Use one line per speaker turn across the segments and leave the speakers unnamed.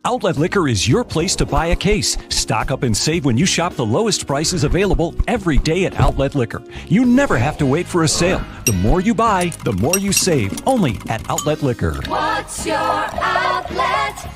Outlet Liquor is your place to buy a case. Stock up and save when you shop the lowest prices available every day at Outlet Liquor. You never have to wait for a sale. The more you buy, the more you save. Only at Outlet Liquor.
What's your outlet?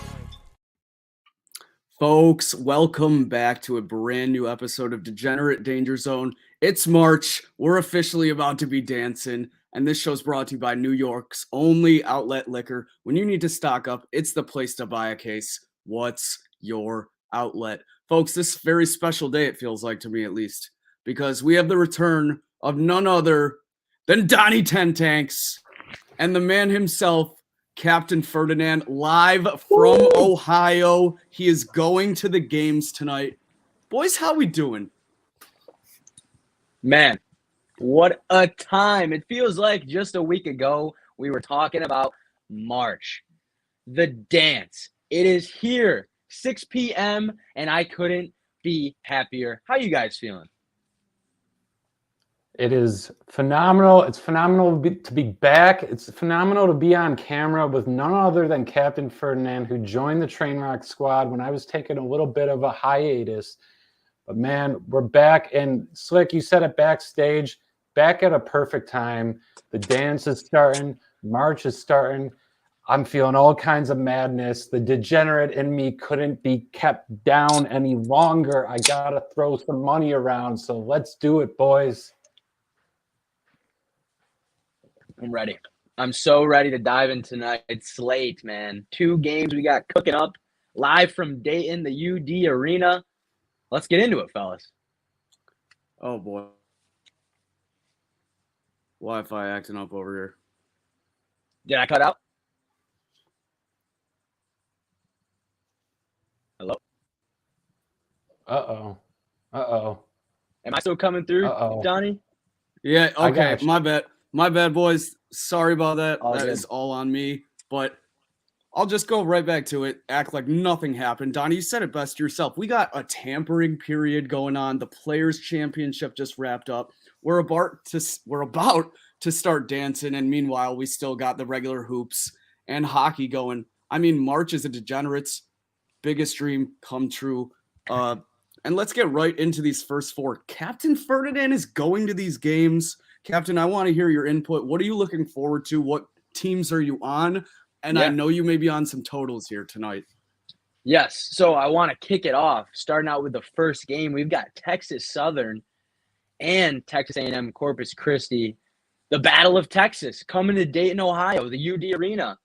Folks, welcome back to a brand new episode of Degenerate Danger Zone. It's March. We're officially about to be dancing. And this show's brought to you by New York's only Outlet Liquor. When you need to stock up, it's the place to buy a case. What's your outlet? Folks, this very special day, it feels like to me at least, because we have the return of none other than Donnie Ten Tanks and the man himself, Captain Ferdinand, live from Ohio. He is going to the games tonight. Boys, how we doing?
Man, what a time. It feels like just a week ago we were talking about March. The dance. It is here, 6 p.m., and I couldn't be happier. How you guys feeling?
It is phenomenal. It's phenomenal to be back. It's phenomenal to be on camera with none other than Captain Ferdinand, who joined the Trainwreck squad when I was taking a little bit of a hiatus. But man, we're back. And Slick, you said it backstage, back at a perfect time. The dance is starting. March is starting. I'm feeling all kinds of madness. The degenerate in me couldn't be kept down any longer. I got to throw some money around. So let's do it, boys.
I'm ready. I'm so ready to dive in tonight's slate, man. 2 games we got cooking up live from Dayton, the UD Arena. Let's get into it, fellas.
Oh, boy. Wi-Fi acting up over here.
Did I cut out? Hello?
Uh-oh. Uh-oh.
Am I still coming through, Donnie?
Yeah, okay, my bad. My bad, boys. Sorry about that. That is all on me. But I'll just go right back to it. Act like nothing happened. Donnie, you said it best yourself. We got a tampering period going on. The Players' Championship just wrapped up. We're about to start dancing, and meanwhile, we still got the regular hoops and hockey going. I mean, March is a Degenerate's biggest dream come true. And let's get right into these first 4. Captain Ferdinand is going to these games. Captain, I want to hear your input. What are you looking forward to? What teams are you on? And I know you may be on some totals here tonight.
Yes. So I want to kick it off, starting out with the first game. We've got Texas Southern and Texas A&M Corpus Christi. The Battle of Texas coming to Dayton, Ohio, the UD Arena.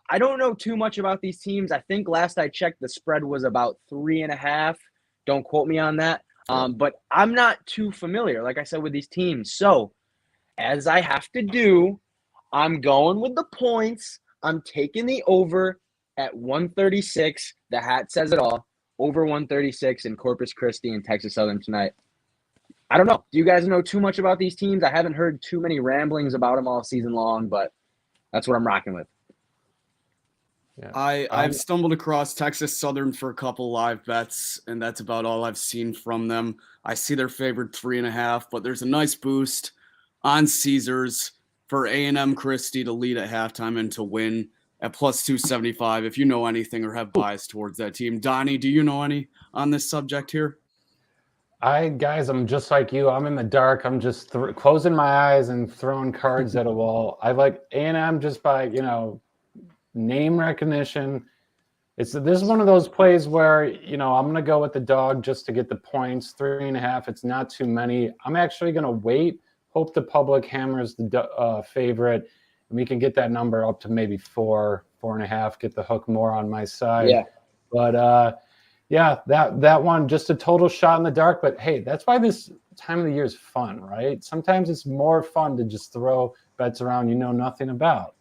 I don't know too much about these teams. I think last I checked, the spread was about 3.5. Don't quote me on that. But I'm not too familiar, like I said, with these teams. So as I have to do, I'm going with the points. I'm taking the over at 136. The hat says it all. Over 136 in Corpus Christi and Texas Southern tonight. I don't know. Do you guys know too much about these teams? I haven't heard too many ramblings about them all season long, but that's what I'm rocking with.
Yeah. I've stumbled across Texas Southern for a couple live bets, and that's about all I've seen from them. I see they're favored 3.5, but there's a nice boost on Caesars for A&M Christie to lead at halftime and to win at plus 275. If you know anything or have bias towards that team. Donnie, do you know any on this subject here?
Guys, I'm just like you. I'm in the dark. I'm just closing my eyes and throwing cards at a wall. I like A&M just by, name recognition. This is one of those plays where, I'm going to go with the dog just to get the points. 3.5. It's not too many. I'm actually going to wait. Hope the public hammers the favorite, and we can get that number up to maybe 4.5. Get the hook more on my side.
Yeah.
But that one, just a total shot in the dark. But hey, that's why this time of the year is fun, right? Sometimes it's more fun to just throw bets around you know nothing about.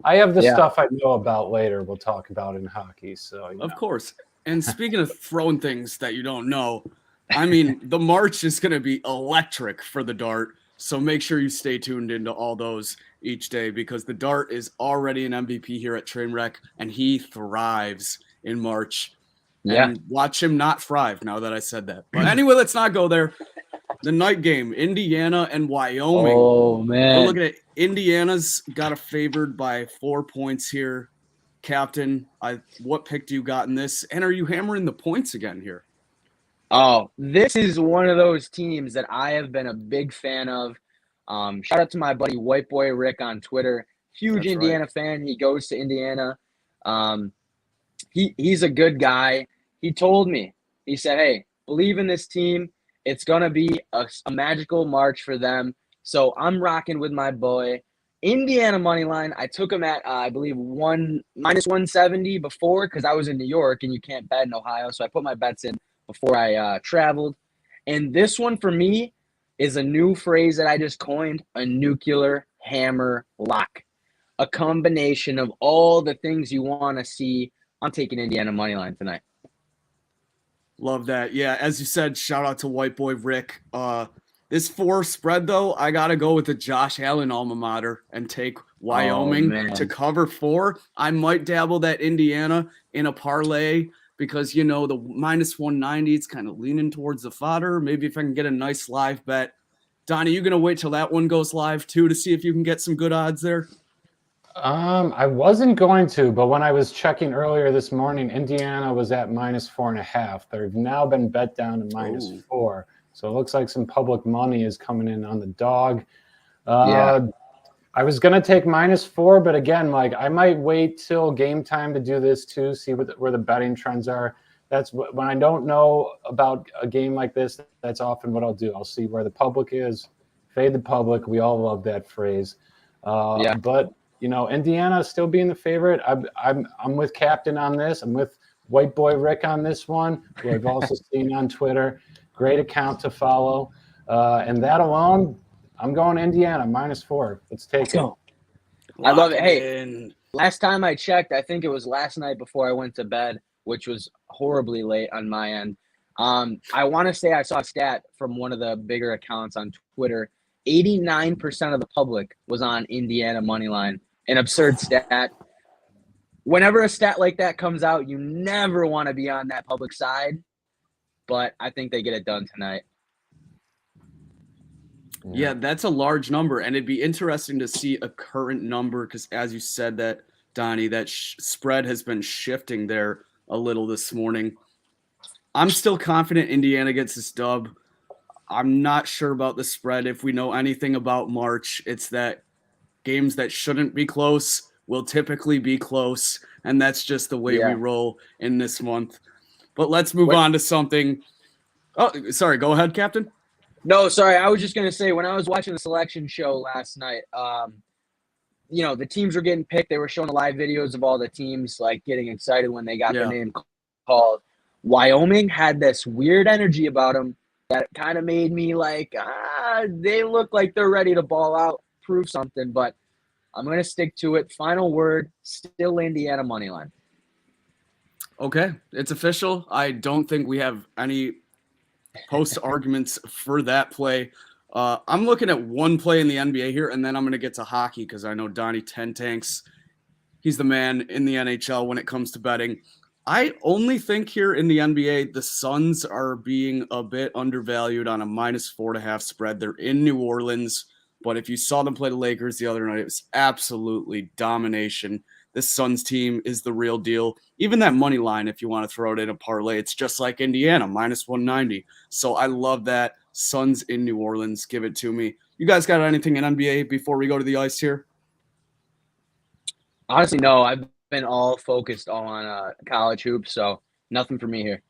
I have the stuff I know about later. We'll talk about in hockey. So
of course. And speaking of throwing things that you don't know, I mean, the March is going to be electric for the Dart. So make sure you stay tuned into all those each day, because the Dart is already an MVP here at Trainwreck, and he thrives in March.
Yeah.
And watch him not thrive now that I said that. But anyway, let's not go there. The night game, Indiana and Wyoming.
Oh, man.
We're looking at Indiana's got a favored by 4 points here. Captain, what pick do you got in this? And are you hammering the points again here?
Oh, this is one of those teams that I have been a big fan of. Shout out to my buddy White Boy Rick on Twitter. Huge
That's
Indiana fan. He goes to Indiana. He's a good guy. He told me, he said, hey, believe in this team. It's going to be a magical March for them. So I'm rocking with my boy. Indiana money line, I took him at, I believe, minus 170 before because I was in New York and you can't bet in Ohio. So I put my bets in before I traveled. And this one for me is a new phrase that I just coined, a nuclear hammer lock. A combination of all the things you want to see. I'm taking Indiana money line tonight.
Love that. Yeah, as you said, shout out to White Boy Rick. This 4 spread, though, I got to go with the Josh Allen alma mater and take Wyoming to cover 4. I might dabble that Indiana in a parlay because, the minus 190, it's kind of leaning towards the fodder. Maybe if I can get a nice live bet. Donnie, you going to wait till that one goes live, too, to see if you can get some good odds there?
I wasn't going to, but when I was checking earlier this morning, Indiana was at minus 4.5. They've now been bet down to minus 4. So it looks like some public money is coming in on the dog. I was going to take minus 4, but again, I might wait till game time to do this too, see where the betting trends are. That's when I don't know about a game like this, that's often what I'll do. I'll see where the public is, fade the public. We all love that phrase. But Indiana still being the favorite. I'm with Captain on this. I'm with White Boy Rick on this one, who I've also seen on Twitter. Great account to follow. And that alone, I'm going Indiana, minus 4. Let's take it.
I love it. Hey, last time I checked, I think it was last night before I went to bed, which was horribly late on my end. I want to say I saw a stat from one of the bigger accounts on Twitter. 89% of the public was on Indiana money line. An absurd stat. Whenever a stat like that comes out, you never want to be on that public side. But I think they get it done tonight.
Yeah, that's a large number, and it'd be interesting to see a current number because, as you said, that Donnie, that spread has been shifting there a little this morning. I'm still confident Indiana gets this dub. I'm not sure about the spread. If we know anything about March, it's that games that shouldn't be close will typically be close, and that's just the way we roll in this month. But let's move on to something. Oh, sorry. Go ahead, Captain.
No, sorry. I was just going to say, when I was watching the selection show last night, the teams were getting picked. They were showing live videos of all the teams, getting excited when they got their name called. Wyoming had this weird energy about them that kind of made me they look like they're ready to ball out, prove something. But I'm going to stick to it. Final word, still Indiana money line.
Okay, it's official. I don't think we have any post arguments for that play. I'm looking at one play in the NBA here, and then I'm going to get to hockey because I know Donnie Ten Tanks. He's the man in the NHL when it comes to betting. I only think here in the NBA, the Suns are being a bit undervalued on a minus 4.5 spread. They're in New Orleans, but if you saw them play the Lakers the other night, it was absolutely domination. This Suns team is the real deal. Even that money line, if you want to throw it in a parlay, it's just like Indiana, minus 190. So I love that. Suns in New Orleans, give it to me. You guys got anything in NBA before we go to the ice here?
Honestly, no. I've been all focused on college hoops, so nothing for me here.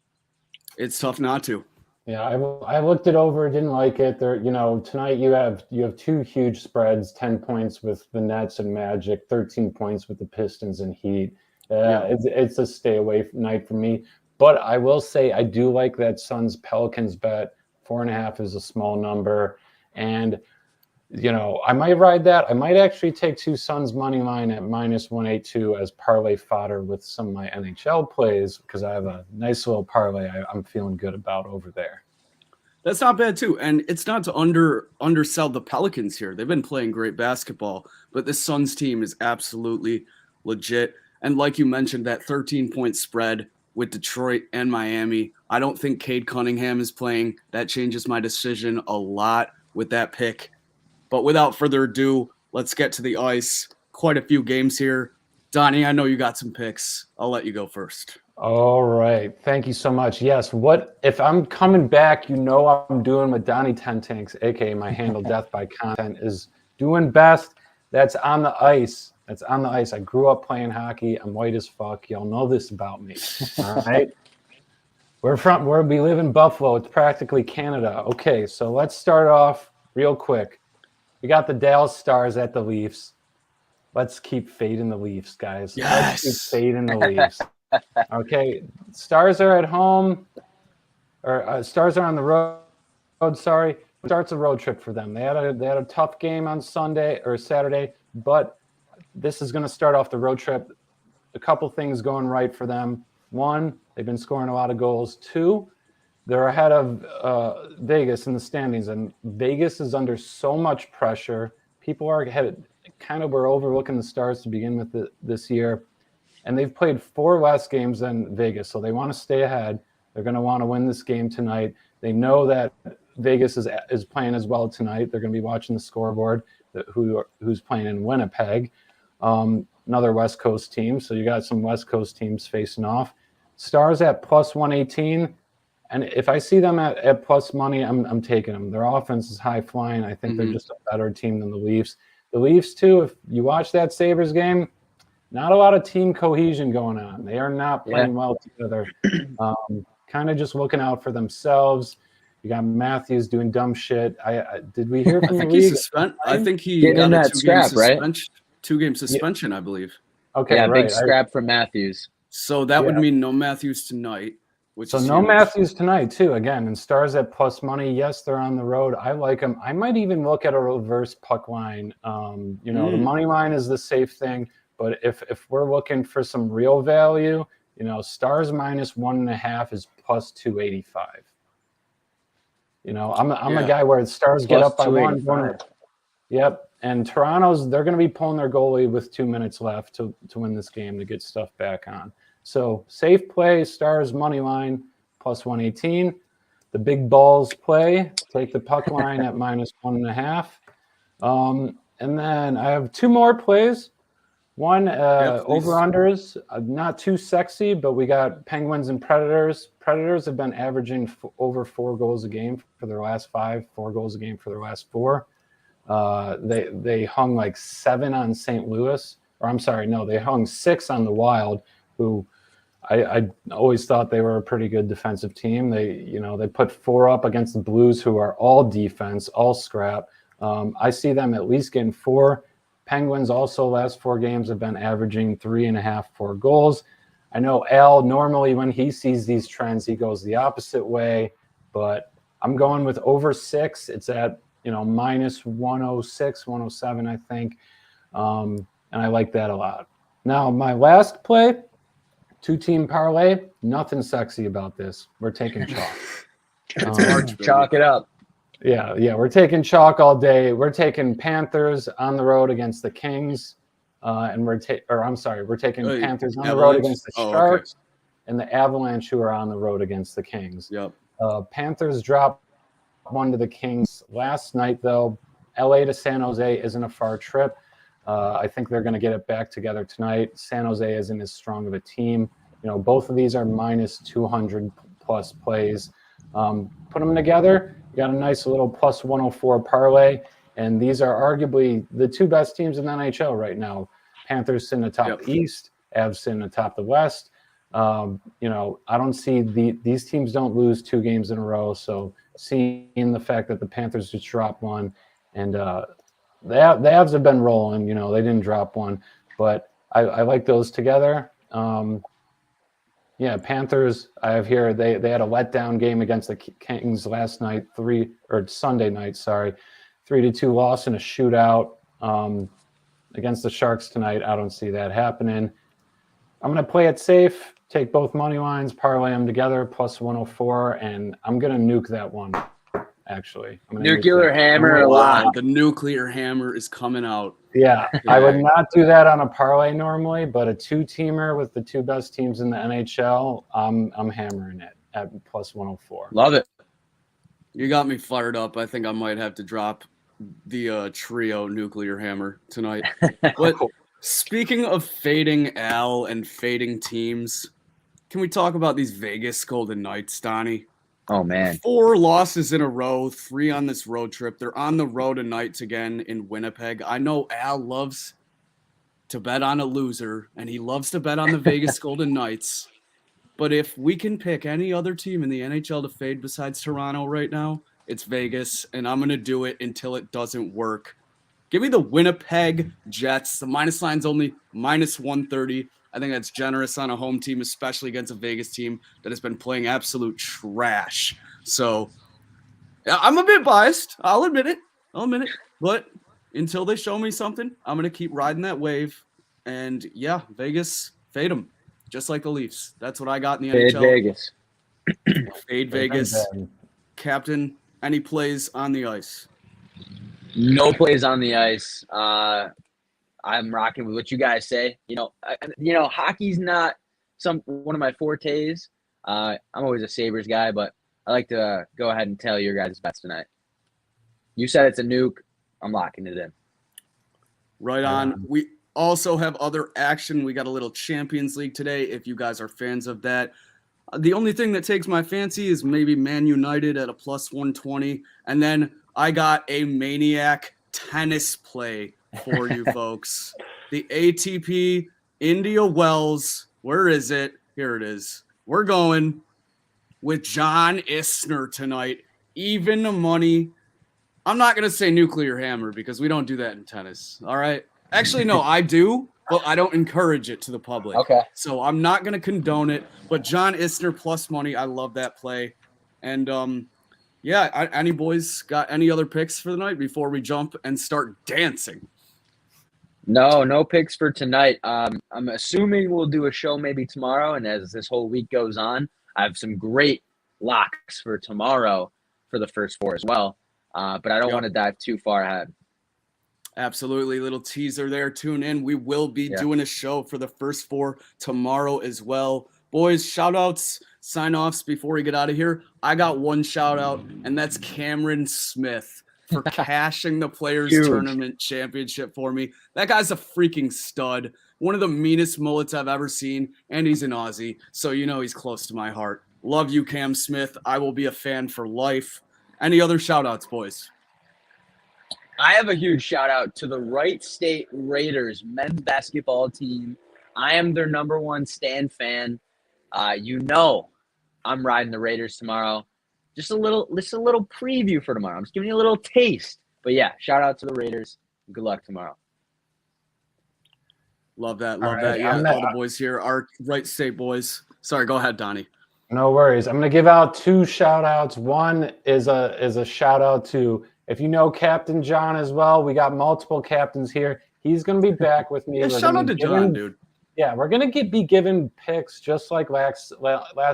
It's tough not to.
Yeah, I looked it over, didn't like it. There, tonight you have 2 huge spreads, 10 points with the Nets and Magic, 13 points with the Pistons and Heat. It's a stay away night for me. But I will say I do like that Suns Pelicans bet. 4.5 is a small number, and I might ride that. I might actually take 2 Suns money line at minus 182 as parlay fodder with some of my NHL plays because I have a nice little parlay I'm feeling good about over there.
That's not bad too, and it's not to undersell the Pelicans here. They've been playing great basketball, but this Suns team is absolutely legit. And like you mentioned, that 13-point spread with Detroit and Miami. I don't think Cade Cunningham is playing. That changes my decision a lot with that pick. But without further ado, let's get to the ice. Quite a few games here. Donnie, I know you got some picks. I'll let you go first.
All right. Thank you so much. Yes. What if I'm coming back, you know I'm doing what Donnie 10 Tanks, aka my handle Death by Content, is doing best. That's on the ice. That's on the ice. I grew up playing hockey. I'm white as fuck. Y'all know this about me. All right. We live in Buffalo. It's practically Canada. Okay, so let's start off real quick. We got the Dallas Stars at the Leafs. Let's keep fading the Leafs, guys.
Yes.
Let's keep fading the Leafs. Okay, Stars are at home, or Stars are on the road. Sorry, starts a road trip for them. They had a tough game on Sunday or Saturday, but this is going to start off the road trip. A couple things going right for them. One, they've been scoring a lot of goals. Two, they're ahead of Vegas in the standings, and Vegas is under so much pressure. People are were overlooking the Stars to begin with this year. And they've played 4 less games than Vegas, so they want to stay ahead. They're going to want to win this game tonight. They know that Vegas is playing as well tonight. They're going to be watching the scoreboard, who's playing in Winnipeg, another West Coast team. So you got some West Coast teams facing off. Stars at plus 118, and if I see them at plus money, I'm taking them. Their offense is high flying. I think they're just a better team than the Leafs. The Leafs, too, if you watch that Sabres game, not a lot of team cohesion going on. They are not playing well together. Kind of just looking out for themselves. You got Matthews doing dumb shit. Did we hear from the league?
I think he
Getting
got
in
a
that scrap, right?
2-game suspension, I believe.
Okay,
yeah,
right.
big scrap from Matthews.
So that would mean no Matthews tonight.
So no Matthews tonight, too. Again, and Stars at plus money. Yes, they're on the road. I like them. I might even look at a reverse puck line. The money line is the safe thing. But if we're looking for some real value, Stars minus 1.5 is plus 285. I'm a guy where Stars get up by 1. Yep. And they're going to be pulling their goalie with 2 minutes left to win this game to get stuff back on. So safe play, Stars money line plus 118. The big balls play, take the puck line at minus 1.5. And then I have 2 more plays. One, over-unders, not too sexy, but we got Penguins and Predators. Predators have been averaging over 4 goals a game for their last 5, 4 goals a game for their last 4. They hung like 7 on St. Louis. Or I'm sorry, no, they hung 6 on the Wild, who I always thought they were a pretty good defensive team. They put 4 up against the Blues, who are all defense, all scrap. I see them at least getting 4. Penguins also last 4 games have been averaging 3.5, 4 goals. I know Al, normally when he sees these trends, he goes the opposite way, but I'm going with over 6. It's at, minus 106, 107, I think. And I like that a lot. Now, my last play, 2-team parlay, nothing sexy about this. We're taking chalk.
Chalk it up.
Yeah, we're taking chalk all day. We're taking Panthers on the road against the Kings, and we're taking Panthers on the road against the Sharks, and the Avalanche, who are on the road against the Kings.
Yep.
Panthers dropped 1 to the Kings last night, though. LA to San Jose isn't a far trip. I think they're going to get it back together tonight. San Jose isn't as strong of a team. Both of these are minus 200 plus plays. Put them together. You got a nice little plus 104 parlay, and these are arguably the 2 best teams in the NHL right now. Panthers sitting atop the East, Avs sitting atop the West. I don't see these teams don't lose 2 games in a row. So seeing the fact that the Panthers just dropped 1, and the Avs have been rolling. They didn't drop 1, but I like those together. Panthers, I have here, they had a letdown game against the Kings last night, Sunday night, 3-2 loss in a shootout. Against the Sharks tonight, I don't see that happening. I'm going to play it safe, take both money lines, parlay them together, plus 104, and I'm going to nuke that one, actually.
Nuclear hammer a lot.
The nuclear hammer is coming out.
Yeah, I would not do that on a parlay normally, but a 2-teamer with the 2 best teams in the NHL, I'm hammering it at plus 104.
Love it.
You got me fired up. I think I might have to drop the trio nuclear hammer tonight. But Speaking of fading Al and fading teams, can we talk about these Vegas Golden Knights, Donnie?
Oh, man.
4 losses in a row, 3 on this road trip. They're on the road tonight again in Winnipeg. I know Al loves to bet on a loser, and he loves to bet on the Vegas Golden Knights. But if we can pick any other team in the NHL to fade besides Toronto right now, it's Vegas, and I'm going to do it until it doesn't work. Give me the Winnipeg Jets. The minus line's only minus 130. I think that's generous on a home team, especially against a Vegas team that has been playing absolute trash. So I'm a bit biased. I'll admit it. But until they show me something, I'm going to keep riding that wave. And yeah, Vegas, fade them, just like the Leafs. That's what I got in the
Fade
NHL.
Vegas.
Fade Vegas. Captain, any plays on the ice?
No plays on the ice. I'm rocking with what you guys say. Hockey's not one of my fortes. I'm always a Sabres guy, but I like to go ahead and tell your guys' bets tonight. You said it's a nuke. I'm locking it in.
Right on. We also have other action. We got a little Champions League today, if you guys are fans of that. The only thing that takes my fancy is maybe Man United at a plus 120. And then I got a maniac tennis play for you folks. The ATP India Wells. Where is it? Here it is. We're going with John Isner tonight. Even money. I'm not going to say nuclear hammer because we don't do that in tennis. All right. Actually, no, I do, but I don't encourage it to the public.
Okay.
So I'm not going to condone it. But John Isner plus money. I love that play. And any boys got any other picks for the night before we jump and start dancing?
No picks for tonight. I'm assuming we'll do a show maybe tomorrow, and as this whole week goes on, I have some great locks for tomorrow for the first 4 as well. But I don't want to dive too far ahead.
Absolutely. Little teaser there. Tune in. We will be doing a show for the first 4 tomorrow as well. Boys, shout outs, sign offs before we get out of here. I got one shout out, and that's Cameron Smith for cashing the Players Tournament Championship for me. That guy's a freaking stud. One of the meanest mullets I've ever seen, and he's an Aussie, so you know he's close to my heart. Love you, Cam Smith. I will be a fan for life. Any other shout outs, boys?
I have a huge shout out to the Wright State Raiders men's basketball team. I am their number 1 stan fan. I'm riding the Raiders tomorrow. Just a little preview for tomorrow. I'm just giving you a little taste. But yeah, shout out to the Raiders. Good luck tomorrow.
Love that. Yeah, all the boys here are Wright State boys. Sorry, go ahead, Donnie.
No worries. I'm going to give out 2 shout outs. One is a shout out to, if you know Captain John as well, we got multiple captains here. He's going to be back with me.
Yeah, shout out to John, dude.
Yeah, we're going to be giving picks just like last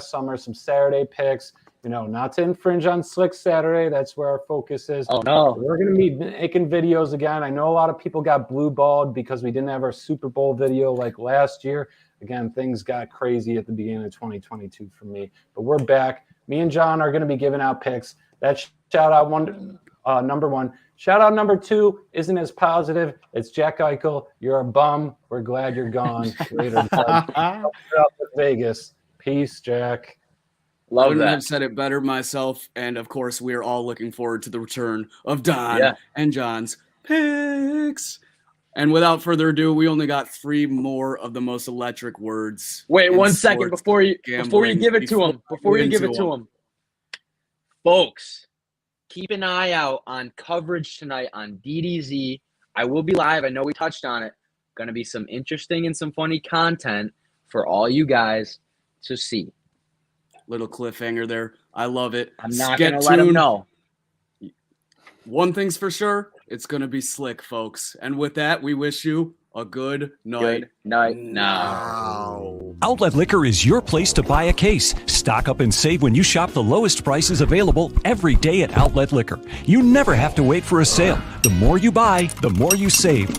summer, some Saturday picks. Not to infringe on Slick Saturday. That's where our focus is.
Oh, no.
We're going to be making videos again. I know a lot of people got blue balled because we didn't have our Super Bowl video like last year. Again, things got crazy at the beginning of 2022 for me. But we're back. Me and John are going to be giving out picks. That's shout out number 1. Shout out number 2 isn't as positive. It's Jack Eichel. You're a bum. We're glad you're gone. Later. Vegas. Peace, Jack.
I wouldn't have said it better myself. And of course, we're all looking forward to the return of Don and John's picks. And without further ado, we only got 3 more of the most electric words.
Wait 1 second before you give it to him. Folks, keep an eye out on coverage tonight on DDZ. I will be live. I know we touched on it. Going to be some interesting and some funny content for all you guys to see.
Little cliffhanger there. I love it.
I'm not going to let them know.
One thing's for sure. It's going to be slick, folks. And with that, we wish you a good night.
Good night now.
Outlet Liquor is your place to buy a case. Stock up and save when you shop the lowest prices available every day at Outlet Liquor. You never have to wait for a sale. The more you buy, the more you save.